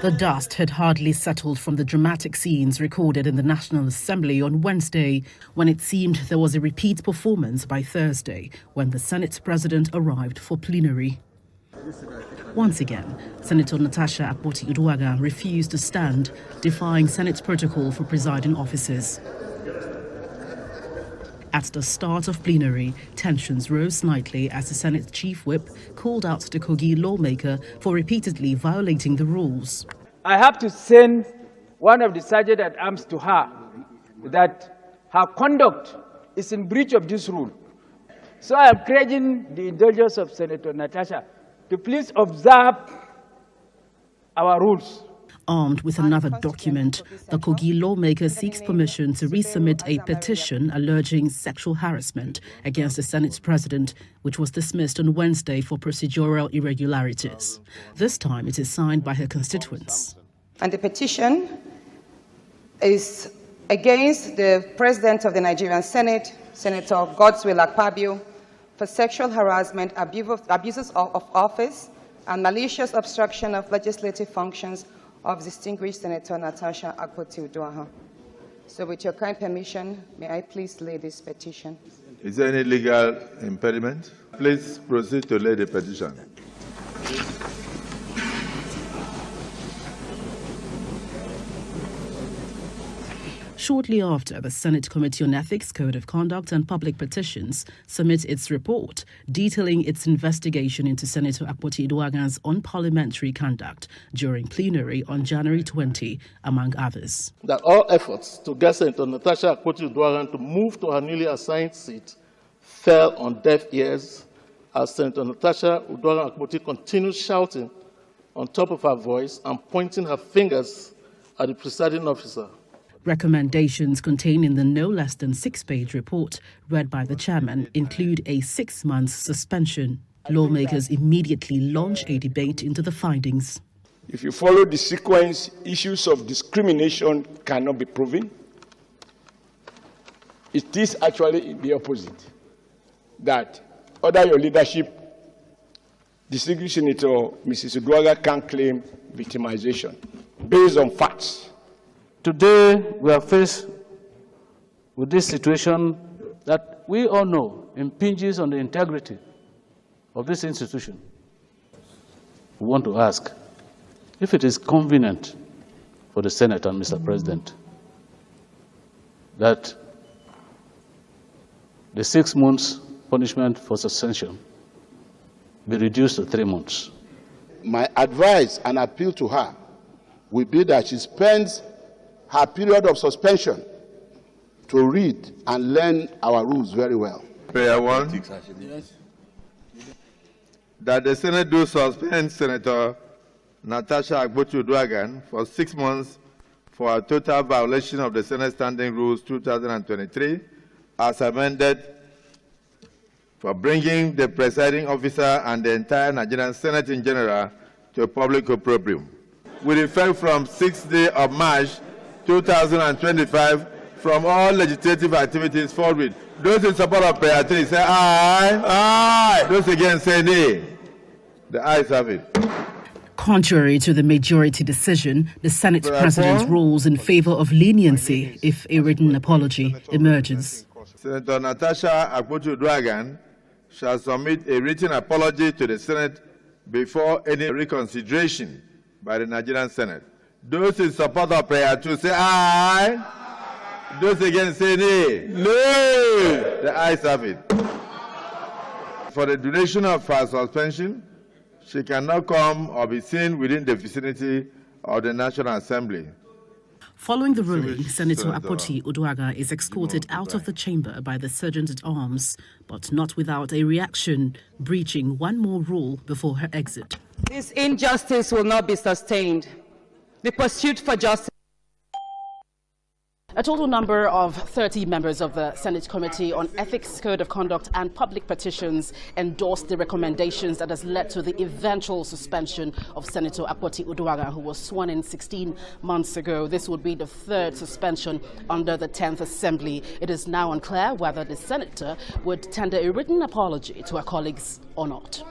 The dust had hardly settled from the dramatic scenes recorded in the National Assembly on Wednesday, when it seemed there was a repeat performance by Thursday, when the Senate President arrived for plenary. Once again, Senator Natasha Akpabio refused to stand, defying Senate protocol for presiding officers. At the start of plenary, tensions rose slightly as the Senate Chief Whip called out the Kogi lawmaker for repeatedly violating the rules. I have to send one of the sergeant at arms to her that her conduct is in breach of this rule. So I am urging the indulgence of Senator Natasha to please observe our rules. Armed with another document, the Kogi lawmaker seeks permission to resubmit a petition alleging sexual harassment against the Senate president, which was dismissed on Wednesday for procedural irregularities. This time it is signed by her constituents. And the petition is against the President of the Nigerian Senate, Senator Godswill Akpabio, for sexual harassment, abuses of office, and malicious obstruction of legislative functions of distinguished Senator Natasha Akpabio. So with your kind permission, may I please lay this petition? Is there any legal impediment? Please proceed to lay the petition. Shortly after, the Senate Committee on Ethics, Code of Conduct and Public Petitions submits its report detailing its investigation into Senator Akpabio's unparliamentary conduct during plenary on January 20, among others. That all efforts to get Senator Natasha Akpabio to move to her newly assigned seat fell on deaf ears as Senator Natasha Akpabio continued shouting on top of her voice and pointing her fingers at the presiding officer. Recommendations contained in the no less than 6-page report read by the chairman include a 6-month suspension. Lawmakers immediately launch a debate into the findings. If you follow the sequence, issues of discrimination cannot be proven. It is actually the opposite. That under your leadership, distinguished Senator Mrs. Uduaghan can claim victimization based on facts. Today, we are faced with this situation that we all know impinges on the integrity of this institution. We want to ask if it is convenient for the Senate and Mr. President that the 6 months punishment for suspension be reduced to 3 months. My advice and appeal to her will be that she spends her period of suspension to read and learn our rules very well. Prayer 1. That the Senate do suspend Senator Natasha Akpabio for 6 months for a total violation of the Senate Standing Rules 2023 as amended, for bringing the presiding officer and the entire Nigerian Senate in general to a public opprobrium. With effect from 6th day of March 2025, from all legislative activities forward. Those in support of prayer 3 say aye. Aye. Those against say nay. The ayes have it. Contrary to the majority decision, the Senate President rules in favor of leniency if a written apology emerges. Senator Natasha Akpabio shall submit a written apology to the Senate before any reconsideration by the Nigerian Senate. Those in support of prayer 2 say aye. Those against say nay. No. The ayes have it. For the duration of her suspension, she cannot come or be seen within the vicinity of the National Assembly. Following the ruling, Senator Akpabio is escorted out of the chamber by the Sergeant-at-Arms, but not without a reaction, breaching one more rule before her exit. This injustice will not be sustained. The pursuit for justice. A total number of 30 members of the Senate Committee on Ethics, Code of Conduct and Public Petitions endorsed the recommendations that has led to the eventual suspension of Senator Akpabio, who was sworn in 16 months ago. This would be the 3rd suspension under the 10th Assembly. It is now unclear whether the senator would tender a written apology to her colleagues or not.